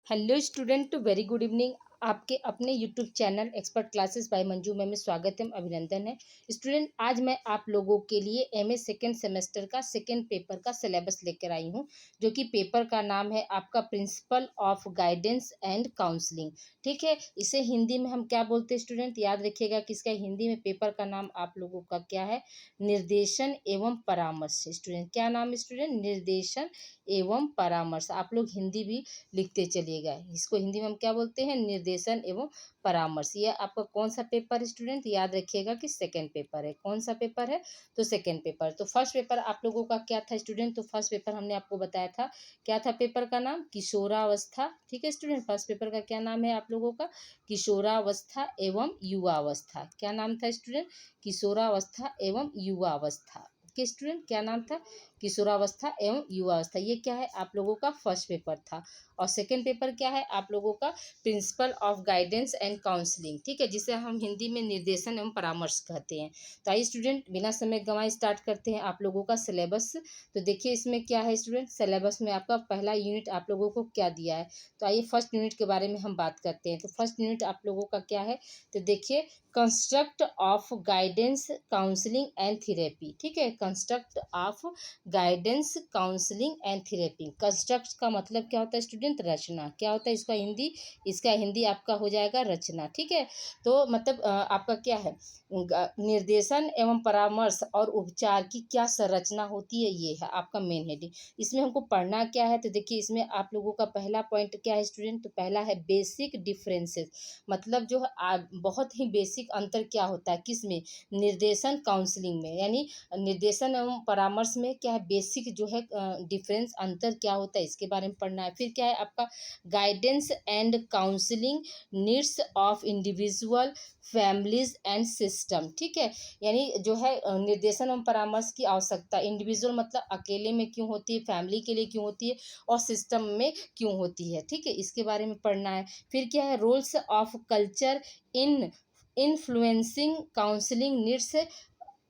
Hello student, very good evening. आपके अपने YouTube channel expert classes bye Manju में स्वागत है, अभिनंदन है। स्टूडेंट, आज मैं आप लोगों के लिए एमए सेकेंड सेमेस्टर का सेकेंड पेपर का सिलेबस लेकर आई हूं, जो कि पेपर का नाम है आपका principle of guidance and counselling. ठीक है, इसे हिंदी में हम क्या बोलते हैं स्टूडेंट, याद रखिएगा कि इसका हिंदी में पेपर का नाम आप लोगों का क्या है, निर्देशन एवं परामर्श। स्टूडेंट, क्या नाम है स्टूडेंट, निर्देशन एवं परामर्श। आप लोग हिंदी भी लिखते चलिएगा। इसको हिंदी में हम क्या बोलते हैं, निर्देशन एवं परामर्श। ये आपका कौन सा पेपर है स्टूडेंट, याद रखिएगा कि सेकंड पेपर है। कौन सा पेपर है, तो सेकंड पेपर। तो फर्स्ट पेपर आप लोगों का क्या था स्टूडेंट, तो फर्स्ट पेपर हमने आपको बताया था, क्या था पेपर का नाम, किशोरावस्था। ठीक है स्टूडेंट, फर्स्ट पेपर का क्या नाम है आप लोगों का, किशोरावस्था एवं युवावस्था। क्या नाम था स्टूडेंट, किशोरावस्था एवं युवावस्था। के स्टूडेंट, क्या नाम था, किशोरावस्था एवं युवावस्था। ये क्या है, आप लोगों का फर्स्ट पेपर था। और सेकंड पेपर क्या है आप लोगों का, principle of guidance and counselling. ठीक है, जिसे हम हिंदी में निर्देशन एवं परामर्श कहते हैं। तो आइए स्टूडेंट, बिना समय गंवाए स्टार्ट करते हैं आप लोगों का सिलेबस। तो देखिए इसमें क्या है स्टूडेंट, सिलेबस में आपका पहला यूनिट आप लोगों को क्या दिया है। तो आइए फर्स्ट यूनिट के बारे में हम बात करते हैं। तो फर्स्ट यूनिट आप लोगों का क्या है, तो देखिए construct of guidance counselling and therapy. ठीक है, construct of guidance counselling and therapy. Construct का मतलब क्या होता है स्टूडेंट, रचना। क्या होता है इसका हिंदी, इसका हिंदी आपका हो जाएगा रचना। ठीक है, तो मतलब आपका क्या है, निर्देशन एवं परामर्श और उपचार की क्या संरचना होती है, ये है आपका मेन हेडिंग। इसमें हमको पढ़ना क्या है, तो देखिए इसमें आप लोगों का पहला पॉइंट क्या है स्टूडेंट, तो पहला है बेसिक डिफरेंसेस। मतलब जो है बहुत ही बेसिक अंतर क्या होता है, किस में, निर्देशन काउंसलिंग में, यानी निर्देशन एवं परामर्श में क्या है, बेसिक जो है डिफरेंस, अंतर क्या होता है, इसके बारे में पढ़ना है। फिर क्या है आपका guidance and counselling needs of individual families and system. ठीक है, यानी जो है निर्देशन एवं परामर्श की आवश्यकता, इंडिविजुअल मतलब अकेले में क्यों होती है, फैमिली के लिए क्यों होती है, और सिस्टम में क्यों होती है। ठीक है, इसके बारे में पढ़ना है। फिर क्या है, roles of culture in influencing counselling needs,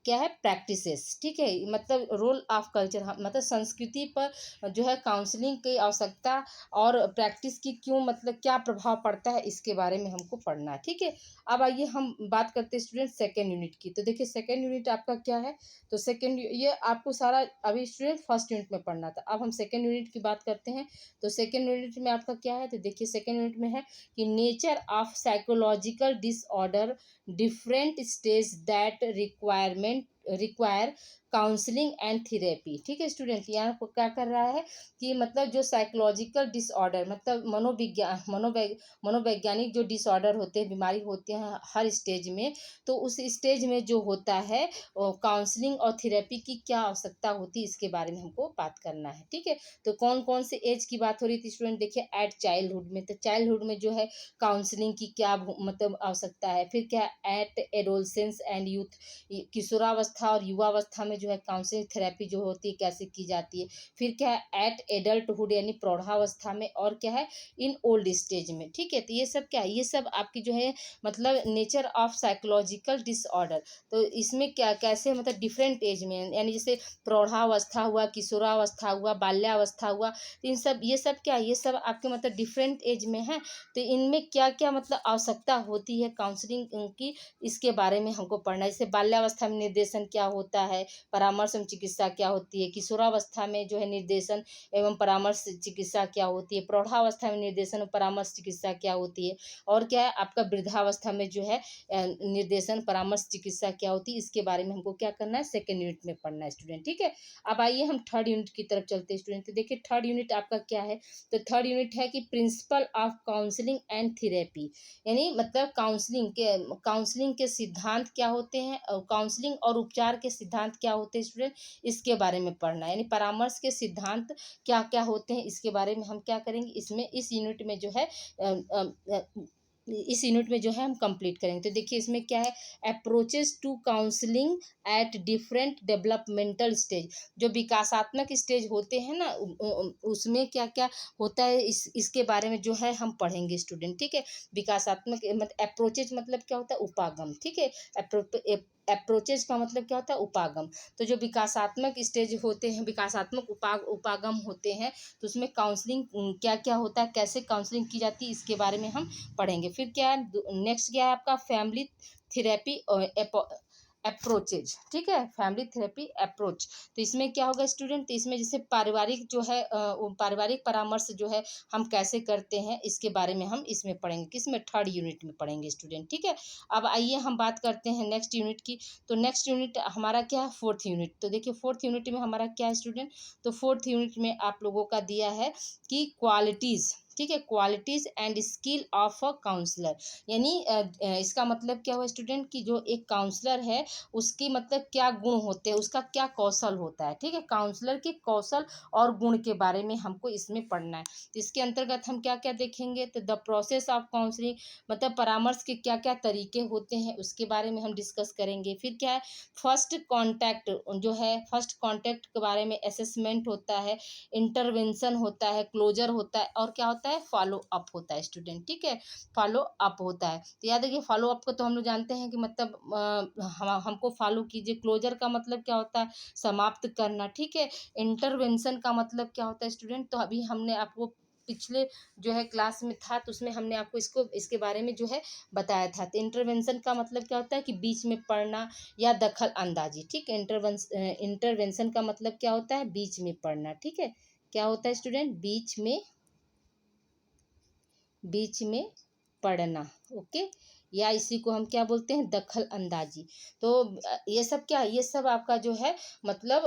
क्या है, प्रैक्टिसेस। ठीक है, मतलब रोल ऑफ कल्चर, मतलब संस्कृति पर जो है काउंसलिंग की आवश्यकता और प्रैक्टिस की क्यों, मतलब क्या प्रभाव पड़ता है, इसके बारे में हमको पढ़ना है। ठीक है, अब आइए हम बात करते हैं स्टूडेंट सेकेंड यूनिट की। तो देखिए सेकेंड यूनिट आपका क्या है, तो सेकेंड, ये आपको सारा अभी स्टूडेंट फर्स्ट यूनिट में पढ़ना था। अब हम सेकेंड यूनिट की बात करते हैं। तो सेकेंड यूनिट में आपका क्या है, तो देखिए सेकेंड यूनिट में है कि nature of psychological disorder, different stage that require counselling and therapy. ठीक है स्टूडेंट, यहाँ पर क्या कर रहा है कि मतलब जो साइकोलॉजिकल डिसऑर्डर, मतलब मनोवैज्ञानिक जो डिसऑर्डर होते हैं, बीमारी होते हैं हर स्टेज में, तो उस स्टेज में जो होता है काउंसलिंग और थेरेपी की क्या आवश्यकता होती है, इसके बारे में हमको बात करना है। ठीक है, तो कौन कौन से एज की बात हो रही थी स्टूडेंट, देखिए एट चाइल्डहुड में, तो चाइल्डहुड में जो है काउंसलिंग की क्या मतलब आवश्यकता है। फिर क्या, एट एडोलसेंस एंड यूथ, किशोरावस्था और युवावस्था में जो है काउंसलिंग थेरेपी जो होती है कैसे की जाती है। फिर क्या है, एट एडल्टहुड यानी प्रौढ़ावस्था में, और क्या है, इन ओल्ड स्टेज में। ठीक है, तो ये सब क्या है, ये सब आपकी जो है मतलब नेचर ऑफ साइकोलॉजिकल डिसऑर्डर। तो इसमें क्या कैसे, मतलब डिफरेंट एज में, यानी जैसे प्रौढ़ावस्था हुआ, किशोरावस्था हुआ, बाल्यावस्था हुआ, तो इन सब, ये सब क्या, ये सब आपके मतलब डिफरेंट एज में है। तो इनमें क्या क्या मतलब आवश्यकता होती है काउंसलिंग की, इसके बारे में हमको पढ़ना है। जैसे बाल्यावस्था में निर्देशन क्या होता है, परामर्श एवं चिकित्सा क्या होती है, किशोरावस्था में जो है निर्देशन एवं परामर्श चिकित्सा क्या होती है, प्रौढ़ावस्था में निर्देशन एवं परामर्श चिकित्सा क्या होती है, और क्या है आपका वृद्धावस्था में जो है निर्देशन परामर्श चिकित्सा क्या होती है, इसके बारे में हमको क्या करना है, सेकेंड यूनिट में पढ़ना है स्टूडेंट। ठीक है, अब आइए हम थर्ड यूनिट की तरफ चलते हैं स्टूडेंट। तो देखिए थर्ड यूनिट आपका क्या है, तो थर्ड यूनिट है कि principle of counselling and therapy, यानी मतलब काउंसलिंग के सिद्धांत क्या होते हैं, और काउंसलिंग और उपचार के सिद्धांत क्या होते हैं स्टूडेंट, इसके बारे में पढ़ना है। यानी परामर्श के सिद्धांत क्या क्या होते हैं, इसके बारे में हम क्या करेंगे, इसमें इस यूनिट में जो है इस यूनिट में जो है हम कंप्लीट करेंगे। तो देखिए इसमें क्या है, approaches to counselling at different developmental stage, जो विकासात्मक स्टेज होते हैं ना, उसमें क्या क्या होता है, इसके बारे में जो है हम पढ़ेंगे स्टूडेंट। ठीक है, विकासात्मक मतलब अप्रोचेज मतलब क्या होता है, उपागम। ठीक है, अप्रोचेज का मतलब क्या होता है, उपागम। तो जो विकासात्मक स्टेज होते हैं, विकासात्मक उपागम होते हैं, तो उसमें काउंसलिंग क्या क्या होता है, कैसे काउंसलिंग की जाती है, इसके बारे में हम पढ़ेंगे। फिर क्या है, नेक्स्ट क्या है आपका, फैमिली थेरेपी अप्रोचेज, ठीक है, फैमिली थेरेपी अप्रोच। तो इसमें क्या होगा स्टूडेंट, तो इसमें जैसे पारिवारिक जो है पारिवारिक परामर्श जो है हम कैसे करते हैं, इसके बारे में हम इसमें पढ़ेंगे, किसमें, थर्ड यूनिट में पढ़ेंगे स्टूडेंट, ठीक है। अब आइए हम बात करते हैं नेक्स्ट यूनिट की। तो नेक्स्ट यूनिट हमारा क्या है, फोर्थ यूनिट। तो देखिए फोर्थ यूनिट में हमारा क्या है स्टूडेंट, तो फोर्थ यूनिट में आप लोगों का दिया है कि क्वालिटीज़, ठीक है, qualities and skill of a counsellor. यानी इसका मतलब क्या हुआ स्टूडेंट, कि जो एक काउंसलर है उसकी मतलब क्या गुण होते हैं, उसका क्या कौशल होता है, ठीक है, काउंसलर के कौशल और गुण के बारे में हमको इसमें पढ़ना है। तो इसके अंतर्गत हम क्या क्या देखेंगे, तो द प्रोसेस ऑफ काउंसलिंग, मतलब परामर्श के क्या क्या तरीके होते हैं उसके बारे में हम डिस्कस करेंगे। फिर क्या है, फर्स्ट कॉन्टैक्ट जो है, फर्स्ट कॉन्टैक्ट के बारे में असेसमेंट होता है, इंटरवेंशन होता है, क्लोजर होता है, और क्या होता है, फॉलो अप होता है स्टूडेंट, ठीक है, फॉलो अप होता है। तो याद रखिए फॉलो अप को तो हम लोग जानते हैं कि मतलब हमको फॉलो कीजिए। क्लोजर का मतलब क्या होता है, समाप्त करना, ठीक है। इंटरवेंशन का मतलब क्या होता है स्टूडेंट, तो अभी हमने आपको पिछले जो है क्लास में था, तो उसमें हमने आपको इसके बारे में जो है बताया था। तो इंटरवेंशन का मतलब क्या होता है, कि बीच में पढ़ना या दखल अंदाजी, ठीक है। इंटरवेंशन का मतलब क्या होता है, बीच में पढ़ना, ठीक है। क्या होता है स्टूडेंट, बीच में पढ़ना, ओके, या इसी को हम क्या बोलते हैं, दखल अंदाजी। तो ये सब क्या है, ये सब आपका जो है मतलब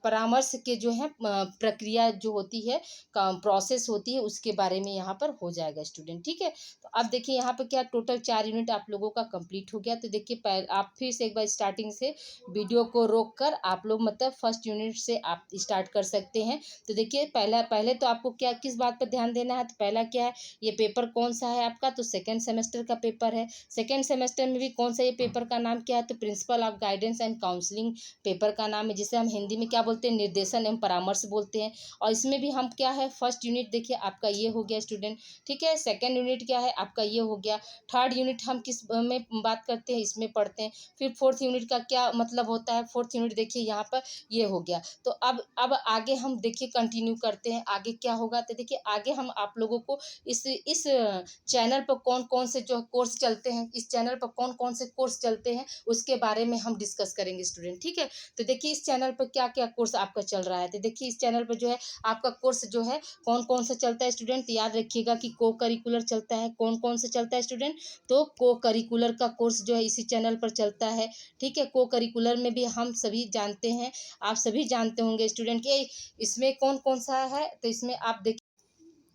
परामर्श के जो है प्रक्रिया जो होती है, प्रोसेस होती है, उसके बारे में यहाँ पर हो जाएगा स्टूडेंट, ठीक है। तो अब देखिए यहाँ पर क्या, टोटल 4 यूनिट आप लोगों का कंप्लीट हो गया। तो देखिए आप फिर से एक बार स्टार्टिंग से वीडियो को रोक कर आप लोग मतलब फर्स्ट यूनिट से आप स्टार्ट कर सकते हैं। तो देखिए पहले तो आपको क्या किस बात पर ध्यान देना है, तो पहला क्या है, ये पेपर कौन सा है आपका, तो सेकेंड सेमेस्टर का पेपर है। सेकेंड सेमेस्टर में भी कौन सा, ये पेपर का नाम क्या है, तो principle of guidance and counselling paper का नाम है, जिसे हम हिंदी में क्या बोलते हैं, निर्देशन एवं परामर्श बोलते हैं। और इसमें भी हम क्या है, फर्स्ट यूनिट देखिए आपका ये हो गया स्टूडेंट, ठीक है। सेकेंड यूनिट क्या है आपका, ये हो गया। थर्ड यूनिट हम किस में बात करते हैं, इसमें पढ़ते हैं। फिर फोर्थ यूनिट का क्या मतलब होता है, फोर्थ यूनिट देखिए यहाँ पर ये हो गया। तो अब आगे हम देखिए कंटिन्यू करते हैं, आगे क्या होगा, तो देखिए आगे हम आप लोगों को इस चैनल पर कौन कौन से जो कोर्स चलते हैं, इस चैनल पर कौन कौन से कोर्स चलते हैं उसके बारे में हम डिस्कस करेंगे स्टूडेंट, ठीक है। तो देखिए इस चैनल पर क्या क्या कोर्स आपका चल रहा है, तो देखिए इस चैनल पर जो है आपका कोर्स जो है कौन कौन सा चलता है स्टूडेंट, याद रखिएगा कि को करिकुलर चलता है। कौन कौन सा चलता है स्टूडेंट, तो को करिकुलर का कोर्स जो है इसी चैनल पर चलता है, ठीक है। को करिकुलर में भी हम सभी जानते हैं, आप सभी जानते होंगे स्टूडेंट कि इसमें कौन कौन सा है। तो इसमें आप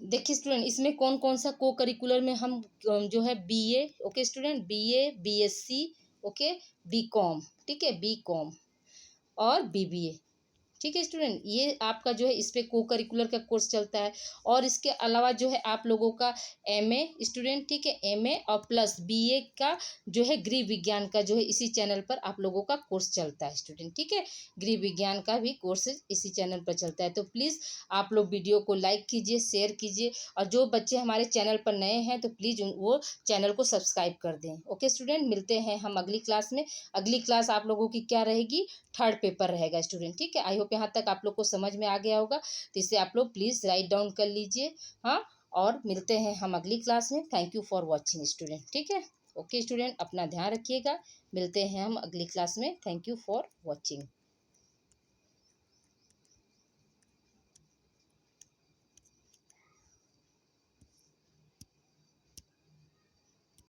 देखिए स्टूडेंट, इसमें कौन कौन सा को करिकुलर में हम जो है BA, okay student, BA, BSc, okay, BCom, ठीक है, बीकॉम और बीबीए, ठीक है स्टूडेंट, ये आपका जो है इस पे को करिकुलर का कोर्स चलता है। और इसके अलावा जो है आप लोगों का एमए स्टूडेंट, ठीक है, एमए और प्लस बीए का जो है गृह विज्ञान का जो है इसी चैनल पर आप लोगों का कोर्स चलता है स्टूडेंट, ठीक है। गृह विज्ञान का भी कोर्स इसी चैनल पर चलता है। तो प्लीज़ आप लोग वीडियो को लाइक कीजिए, शेयर कीजिए, और जो बच्चे हमारे चैनल पर नए हैं तो प्लीज़ वो चैनल को सब्सक्राइब कर दें। ओके स्टूडेंट, मिलते हैं हम अगली क्लास में। अगली क्लास आप लोगों की क्या रहेगी, थर्ड पेपर रहेगा स्टूडेंट, ठीक है। आई होप यहाँ तक आप लोग को समझ में आ गया होगा। तो इसे आप लोग प्लीज़ राइट डाउन कर लीजिए, हाँ। और मिलते हैं हम अगली क्लास में। Thank you for watching student, ठीक है। ओके स्टूडेंट, अपना ध्यान रखिएगा, मिलते हैं हम अगली क्लास में। Thank you for watching.